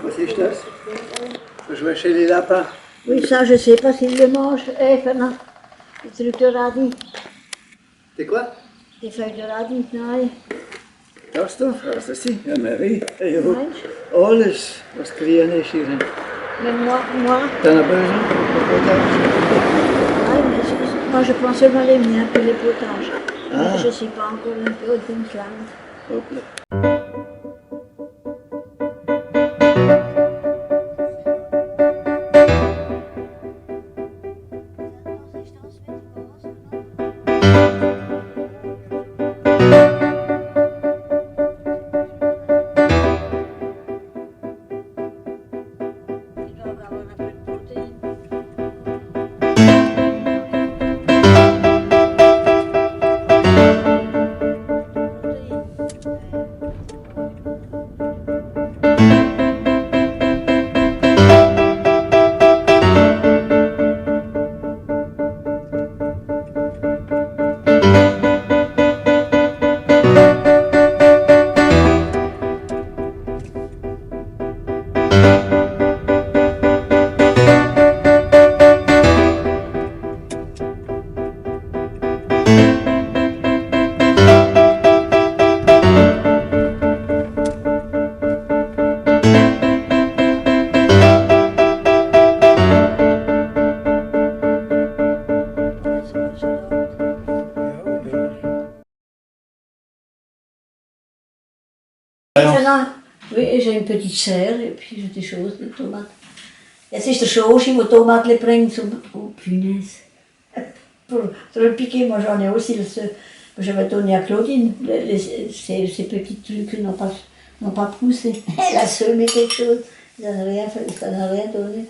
Was ist das? Das war chez les lapins. Oui, ça, je ne sais pas s'ils le mangent. Eh, Fernand, des trucs de radis. C'est quoi? Des feuilles de radis, nein. Das doch? Was das sind? Ja, Marie. Hey, Meinst alles, was grün ist hier. Mais moi, T'en as besoin? moi je prends seulement les miens pour les potages. Ah. Je ne suis pas encore un peu au Queensland. Hop là. Oui, j'ai une petite serre et puis j'ai des choses, des tomates. Jetzt ist der Schosi, der Tomaten bringt zum... Oh, punaise. Pour le piquer, moi j'en ai aussi. J'avais donné à Claudine. Ces petits trucs n'ont pas poussé. Elle a semé quelque chose. Ça n'a rien donné.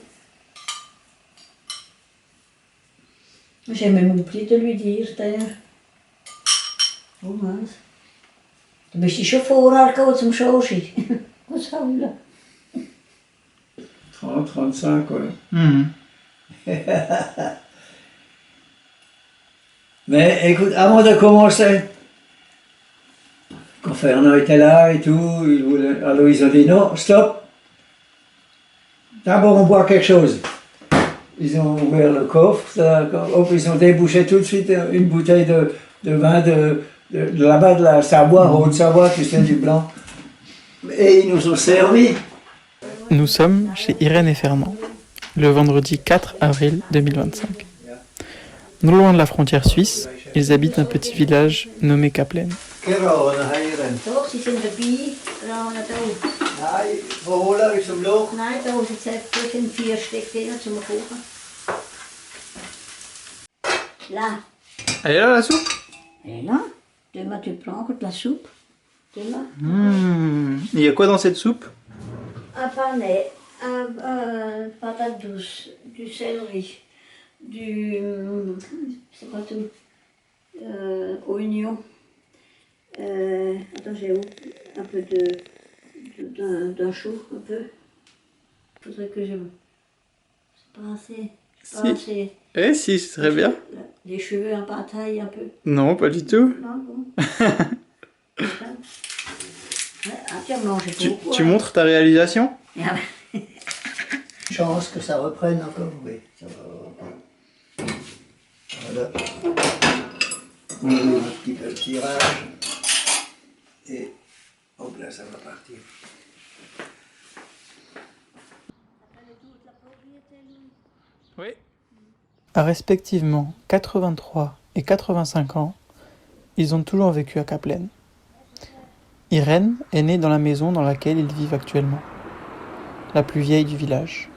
J'ai même oublié de lui dire d'ailleurs. Oh mince. Du bist du schon vorher gegangen zum Schosi. Was haben wir? 30, 35, ouais. Mais écoute, avant de commencer, quand Fernand était là et tout, alors ils ont dit non, stop. D'abord on boit quelque chose. Ils ont ouvert le coffre, ils ont débouché tout de suite une bouteille de vin de là-bas de la Savoie, Haute-Savoie, tu sais, du blanc. Et ils nous ont servi. Nous sommes chez Irène et Fernand, le vendredi 4 avril 2025. Non loin de la frontière suisse, ils habitent un petit village nommé Kaplen. Toch, ze zijn erbij. Gaan we naar toe. Nee, we holen uit hem loog. Nee, daar zitten 4 stuks in zum kochen. Là. Elle est là la soupe? Et là, demain tu prends de la soupe. Demain. Il y a quoi dans cette soupe? Un panais, patate douce, du céleri, c'est pas tout, oignon. Attends, j'ai un peu d'un chou, un peu. Faudrait que je... C'est pas assez. C'est pas assez. Eh si, c'est très bien. Les cheveux en bataille un peu. Non, pas du tout. Non, bon. Tu montres ta réalisation? Chance que ça reprenne encore, oui. Ça va. Voilà. On ouvre un petit peu le tirage. Et hop là, ça va partir. Oui. À respectivement 83 et 85 ans, ils ont toujours vécu à Kaplen. Irène est née dans la maison dans laquelle ils vivent actuellement, la plus vieille du village.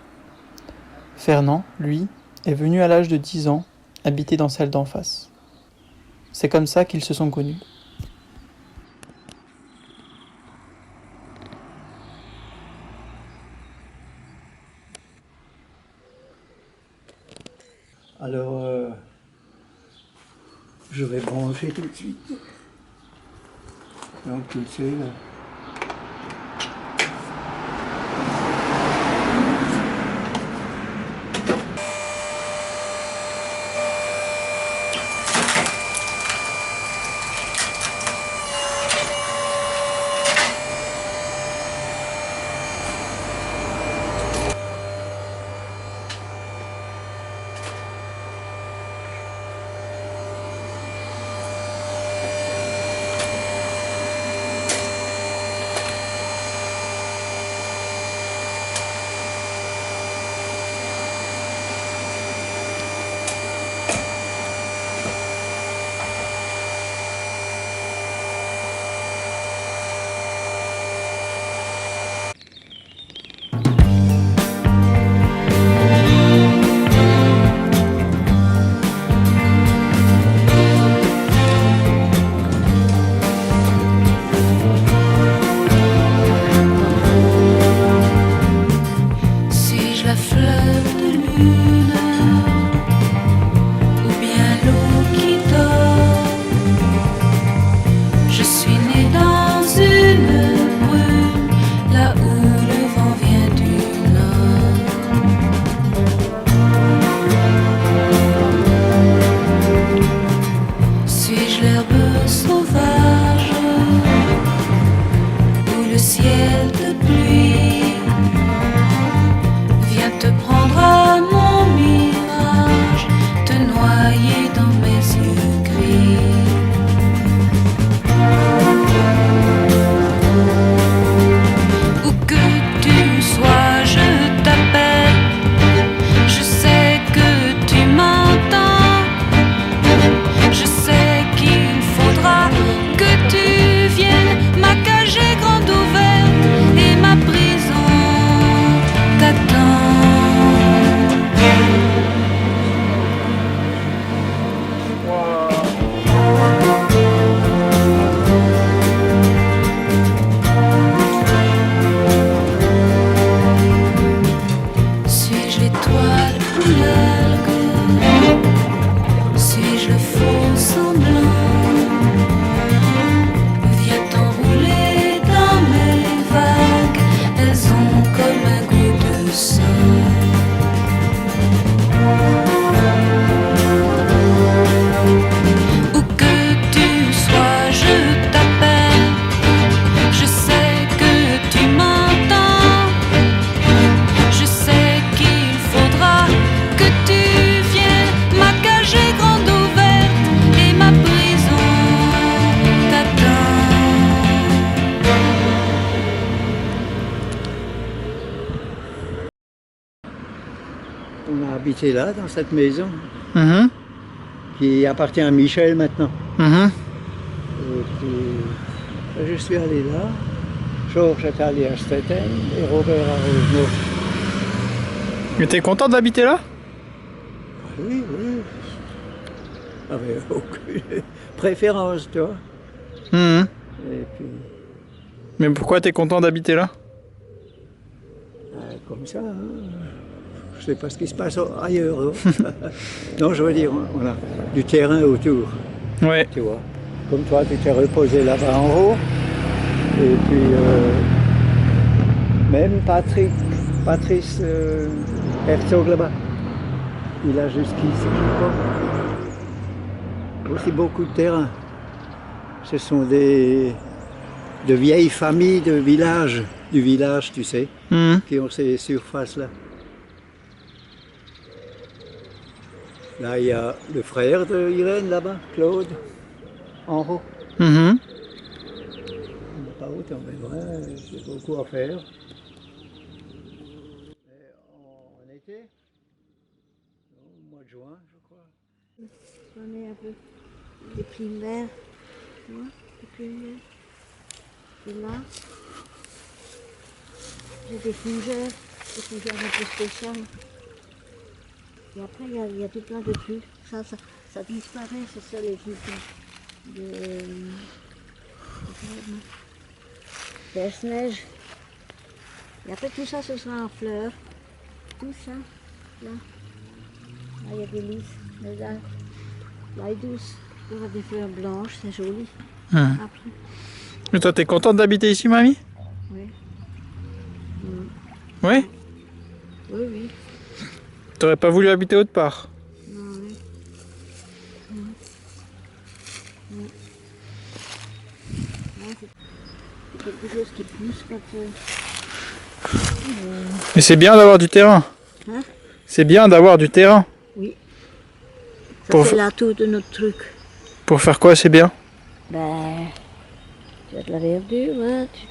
Fernand, lui, est venu à l'âge de 10 ans habiter dans celle d'en face. C'est comme ça qu'ils se sont connus. Alors, je vais brancher tout de suite. Donc, tu le sais, là. a habité là, dans cette maison, Mhm. qui appartient à Michel maintenant. Mhm. Et puis, je suis allé là. Georges est allé à Stetten et Robert à Rosemont. Mais t'es content d'habiter là? Oui, oui. J'avais aucune préférence, tu vois. Mhm. Et puis, Mais pourquoi t'es content d'habiter là? comme ça, hein. Je sais pas ce qui se passe ailleurs. Hein. Non, je veux dire, on a du terrain autour, Ouais. tu vois. Comme toi, tu t'es reposé là-bas en haut. Et puis, même Patrice Herzog là-bas, il a jusqu'ici, je crois. Aussi beaucoup de terrain. Ce sont de vieilles familles du village, tu sais, Mhm. qui ont ces surfaces-là. Là, il y a le frère de Irène là-bas, Claude, en haut. Mhm. Il n'est pas autant, mais vrai, c'est beaucoup à faire. Et en été, au mois de juin, je crois. J'en ai un peu des primaires, tu vois, des primaires. Et là, j'ai des fougères un peu spéciales. Et après, il y a tout plein de trucs. Ça disparaît, c'est ça les trucs de neige. Et après, tout ça, ce sera en fleurs. Tout ça, là. Là, il y a des lys. Mais là est douce. Il y aura des fleurs blanches, c'est joli. Mhm. Après, Et toi, t'es contente d'habiter ici, mamie? oui. Ouais? Oui, oui. T'aurais pas voulu habiter autre part? Non, oui. Non, c'est quelque chose qui pousse quand Mais c'est bien d'avoir du terrain. hein? C'est bien d'avoir du terrain. Oui. Ça, Pour, c'est l'atout de notre truc. pour faire quoi, c'est bien? Ben, tu as de la verdure, hein, tu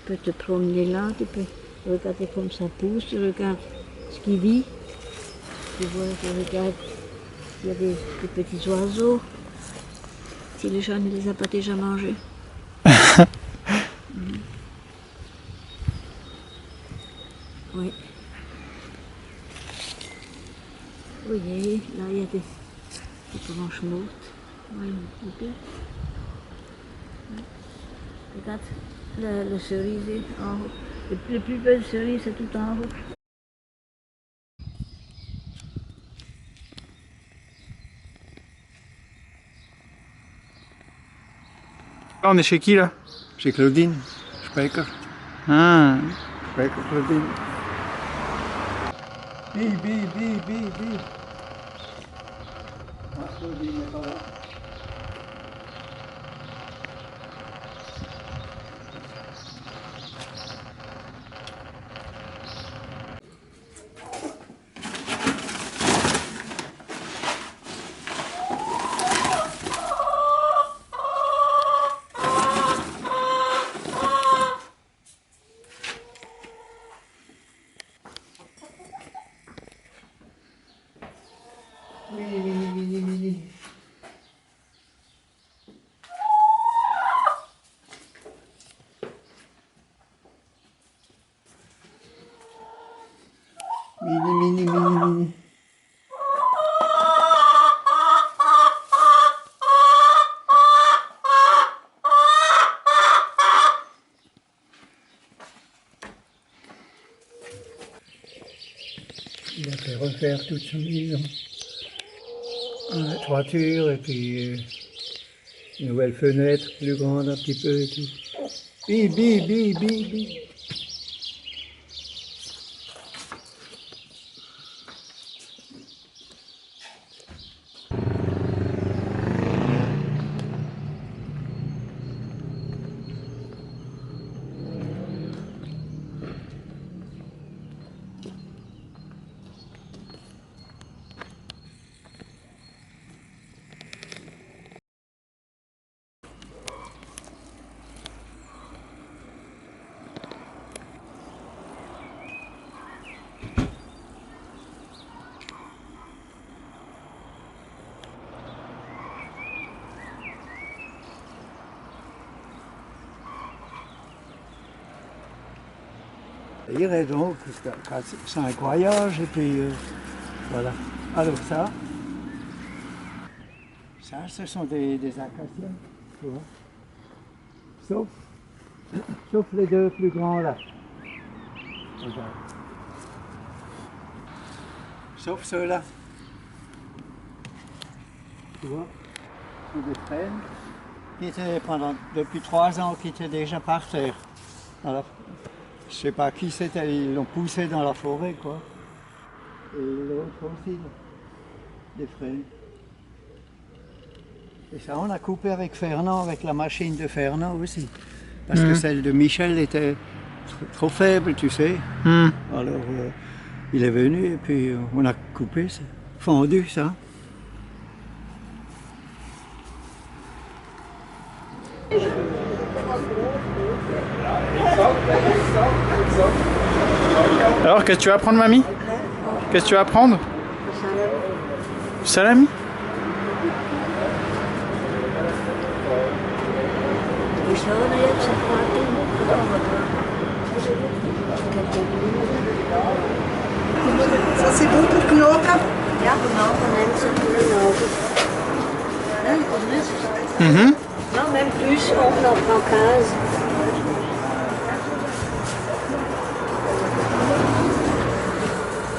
peux te promener là, tu peux regarder comme ça pousse, tu regardes ce qui vit, tu vois, tu regardes s'il y a des petits oiseaux, si les gens ne les a pas déjà mangés. Oui. Oui, là il y a des branches mortes. Oui, ok. Regarde, le cerisier en haut. Le plus belle cerise, c'est tout en haut. Là, on est chez qui, là? Chez Claudine, Spijker. Ah. Spijker Claudine. Bi. Ah, Claudine n'est pas là. Mini. Mini. Il a fait refaire toute sa maison. La toiture et puis une nouvelle fenêtre plus grande un petit peu et tout. Bi. Et donc, c'est un voyage et puis voilà. Alors ça, ce sont des acacias, tu vois. Sauf les deux plus grands là. Regarde. Sauf ceux-là. Tu vois, c'est des frênes qui étaient depuis 3 ans qui étaient déjà par terre. Alors, je ne sais pas qui c'était, ils l'ont poussé dans la forêt quoi. Et l'autre aussi, des frênes. Et ça, on a coupé avec Fernand, avec la machine de Fernand aussi. Parce que celle de Michel était trop faible, tu sais. Alors, il est venu et puis on a coupé, c'est fendu ça. Alors, qu'est-ce que tu vas prendre, mamie? Qu'est-ce que tu vas prendre? Salami? Ça c'est bon pour knopen? Ja, knopen, neem ze voor de knopen. Non, même plus, on en prend 15.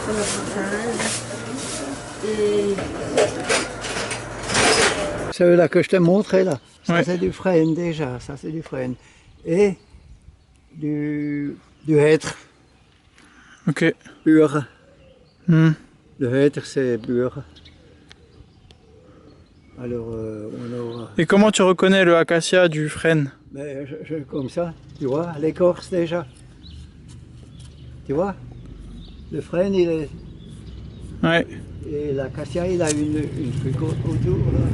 On en prend 15. Et... Ceux-là que je t'ai montré là, ça Ouais. c'est du frêne déjà, ça c'est du frêne. Et du hêtre Ok. pur. Hmm. Le hêtre c'est pur. Alors on aura... Et comment tu reconnais le acacia du frêne? Mais comme ça, tu vois, l'écorce déjà. Tu vois, le frêne il est... Ouais. Et l'acacia il a une truc autour là.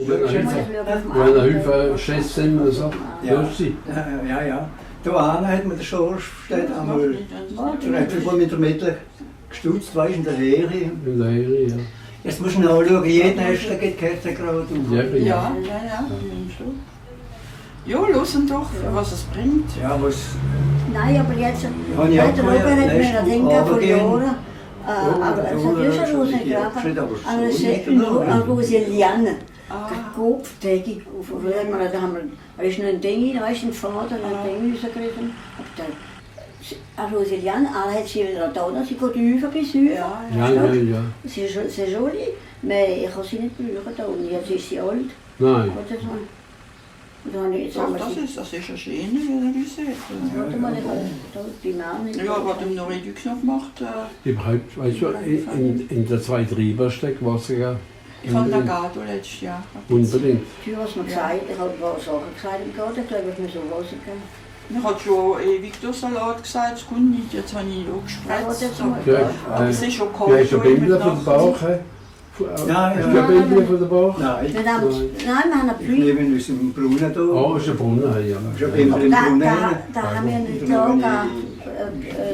Wenn er Hilfe schätzen muss, das ist Ja. Da hat man den Schorsch steht einmal, da hat man mit der Mitte gestutzt, weißt du, in der Lehre. in der Ehre, ja. Jetzt musst du nachschauen, jeder Nester geht gerade auf. Ja. Ja, hören doch, was es bringt. Ja, was... Nein, aber jetzt, Ja, ja, der Robert hat mir nächsten ein Ding vor Runtergehen. Jahren, aber es hat ja schon rausgegraben, aber es ist eine Roseliane. Kopftägig auf Römer, da haben wir, er ist noch ein Ding, da ist ein Vater, ein Ding rausgegriffen. Eine Roseliane, alle hat sie wieder da, sie geht über bis über. Ja. C'est joli, mais ich kann sie nicht brauchen da unten, jetzt ist sie alt. Nein. Oder so. Und dann jetzt haben wir sie. Das ist eine schöne Lysette. Warte mal, ich habe da die Mama nicht. Ja, wat hem nog Reduktion gemacht. Überhaupt, weißt du, in der zweiten Riebersteck war es ja Ich habe den Gato letztes Jahr. unbedingt. Du hast mir gesagt, ich habe ein paar Sachen gesagt im Garten, ich glaube, ich muss so rausgehen. Ich habe schon Victorsalat gesagt, es kommt nicht, jetzt habe ich auch gespritzt. Ja, Aber es ist schon ja, kalt. ist der Bändler von der Bauch, hä? Nein, Ist der Bändler von der Bauch? Nein, Wir haben eine ich Pluie. lebe in diesem Brunnen da. Oh, ist der Brunnen, ja. Ich habe immer den Brunnen rein. Da haben wir einen Tag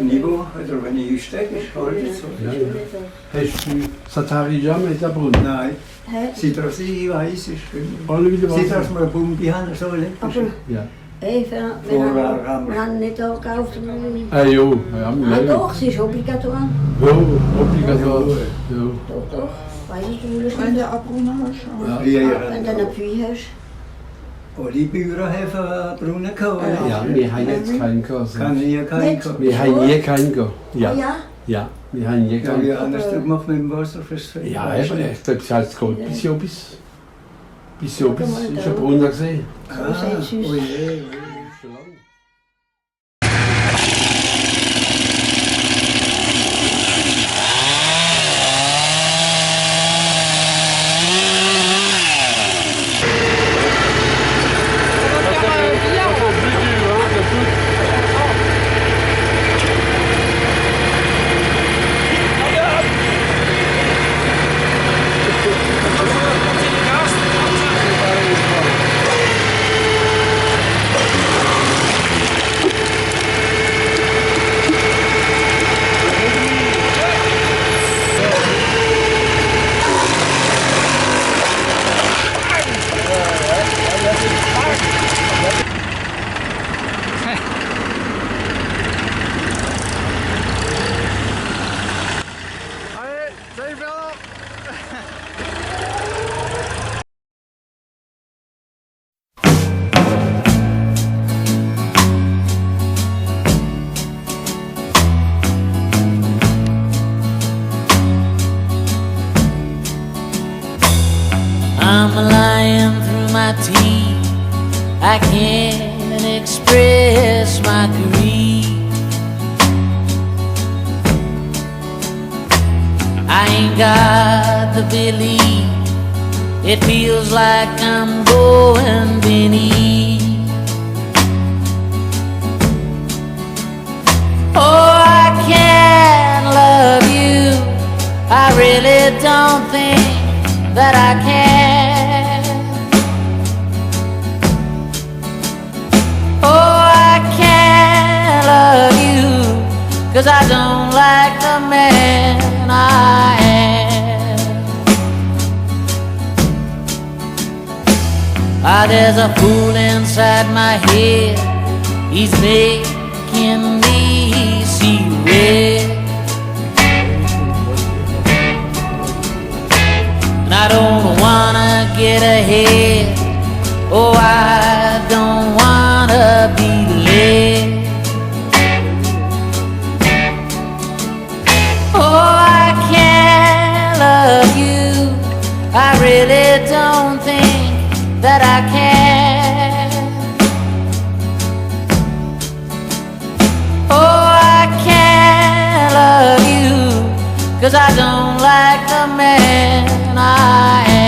Niveau, oder wenn ich stecke, ist kalt so. Hast du Satari Jam in der Brunnen? Nein, Citrosi, weiß ich. Alle wieder Citros was? mal Bumbi haben, so elektrisch. Ja. Hey, wir haben nicht auch gekauft. Ah, jo, ja, Ah, doch, sie ist obligatoire. Jo, obligatorisch. Jo. Doch. Weißt du, das Wenn nicht? du abrunden hast. Wenn du eine Pluie hast. Alle Bauern haben einen Brunnen gehabt. Ja, wir haben jetzt keinen gehabt. Kann ich keinen gehabt. Wir haben nie keinen gehabt. Ja. Ja. Ja, wir haben nie Ja, keinen wie gehabt. anders du gemacht mit dem Wasser fürs Feld. Ja, eben, ich glaube, es hat geht bis Jobis. Bis Jobis ist ein Brunnen gesehen. Ah, oh je. I can't express my grief. I ain't got the belief. It feels like I'm going beneath. Oh, I can't love you. I really don't think that I can. Oh, I can't love you, 'cause I don't like the man I am. Ah, there's a fool inside my head. He's making me see red. And I don't wanna get ahead. Oh, I don't wanna be led. Oh, I can't love you. I really don't think that I can. Oh, I can't love you, 'cause I don't like the man I am.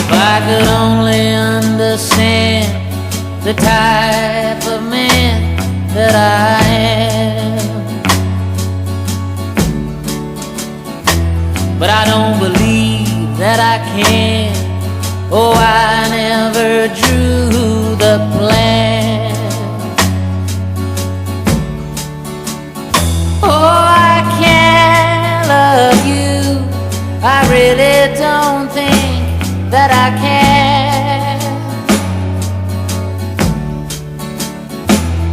If I could only understand the type of man that I am. But I don't believe that I can. Oh, I never drew the plan. Oh, I can't love you. I really don't think that I can.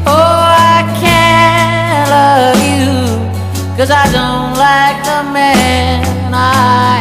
Oh, I can't love you, 'cause I don't like the man I